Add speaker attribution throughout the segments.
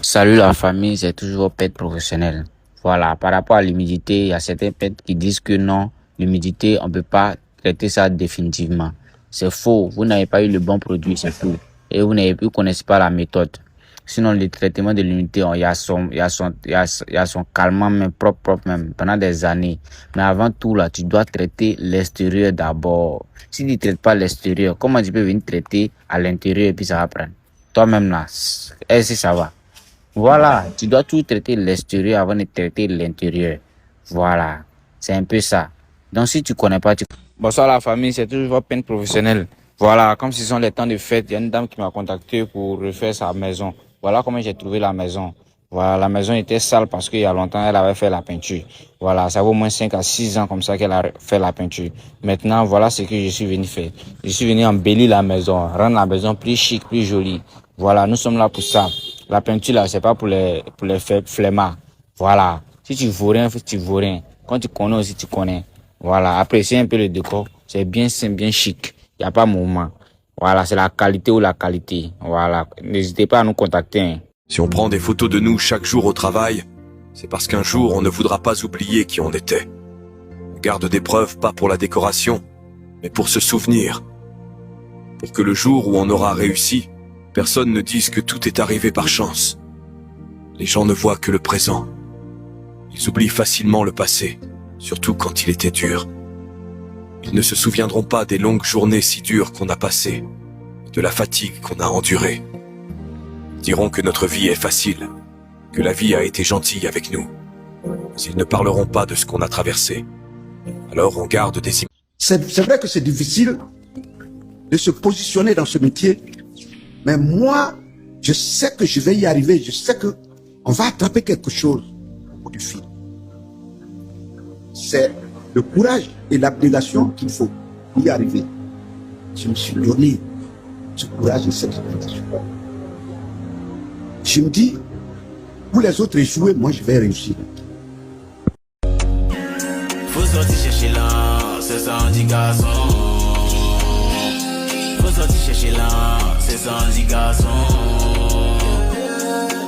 Speaker 1: Salut la famille, c'est toujours pète professionnel. Voilà, par rapport à l'humidité, il y a certains pètes qui disent que non, l'humidité, on peut pas traiter ça définitivement. C'est faux, vous n'avez pas eu le bon produit, c'est faux. Et vous connaissez pas la méthode. Sinon, le traitement de l'humidité, il y a son calmant même, propre même, pendant des années. Mais avant tout, là, tu dois traiter l'extérieur d'abord. Si tu ne traites pas l'extérieur, comment tu peux venir traiter à l'intérieur et puis ça va prendre? Toi-même là, est-ce que ça va? Voilà, tu dois tout traiter l'extérieur avant de traiter l'intérieur. Voilà, c'est un peu ça. Donc si tu connais pas, tu... Bonsoir la famille, c'est toujours votre peine professionnelle. Voilà, comme ce sont les temps de fête, il y a une dame qui m'a contacté pour refaire sa maison. Voilà comment j'ai trouvé la maison. Voilà, la maison était sale parce qu'il y a longtemps, elle avait fait la peinture. Voilà, ça vaut au moins 5 à 6 ans comme ça qu'elle a fait la peinture. Maintenant, voilà ce que je suis venu faire. Je suis venu embellir la maison, rendre la maison plus chic, plus jolie. Voilà, nous sommes là pour ça. La peinture là, c'est pas pour les flemmards. Voilà. Si tu vaux rien, tu vaux rien. Quand tu connais aussi, tu connais. Voilà. Appréciez un peu le décor. C'est bien simple, bien chic. Il n'y a pas de mouvement. Voilà, c'est la qualité ou la qualité. Voilà. N'hésitez pas à nous contacter. Hein.
Speaker 2: Si on prend des photos de nous chaque jour au travail, c'est parce qu'un jour on ne voudra pas oublier qui on était. On garde des preuves pas pour la décoration, mais pour se souvenir. Pour que le jour où on aura réussi, personne ne dise que tout est arrivé par chance. Les gens ne voient que le présent. Ils oublient facilement le passé, surtout quand il était dur. Ils ne se souviendront pas des longues journées si dures qu'on a passées, de la fatigue qu'on a endurée. Ils diront que notre vie est facile, que la vie a été gentille avec nous. Mais ils ne parleront pas de ce qu'on a traversé. Alors on garde des images.
Speaker 3: C'est vrai que c'est difficile de se positionner dans ce métier, mais moi, je sais que je vais y arriver, je sais que on va attraper quelque chose au bout du fil. C'est le courage et l'abnégation qu'il faut pour y arriver. Je me suis donné ce courage et cette abnégation. Je me dis, pour les autres échouer, moi je vais réussir.
Speaker 4: Faut sortir chercher là, c'est ça un dit garçon. Faut sortir chercher là, c'est ça un dit garçon.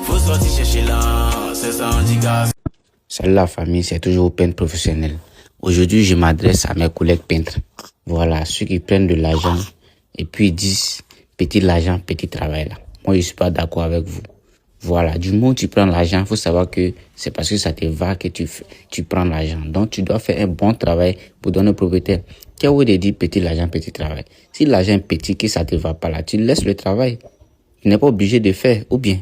Speaker 4: Faut sortir chercher là, c'est ça un dit garçon.
Speaker 1: Salut la famille, c'est toujours peine professionnelle. Aujourd'hui, je m'adresse à mes collègues peintres. Voilà, ceux qui prennent de l'argent et puis ils disent petit l'argent, petit travail là. Moi, je suis pas d'accord avec vous. Voilà, du moment où tu prends l'argent, il faut savoir que c'est parce que ça te va que tu prends l'argent. Donc, tu dois faire un bon travail pour donner au propriétaire. Qu'est-ce que vous dit petit l'argent, petit travail? Si l'argent est petit, que ça te va pas là, tu laisses le travail. Tu n'es pas obligé de faire, ou bien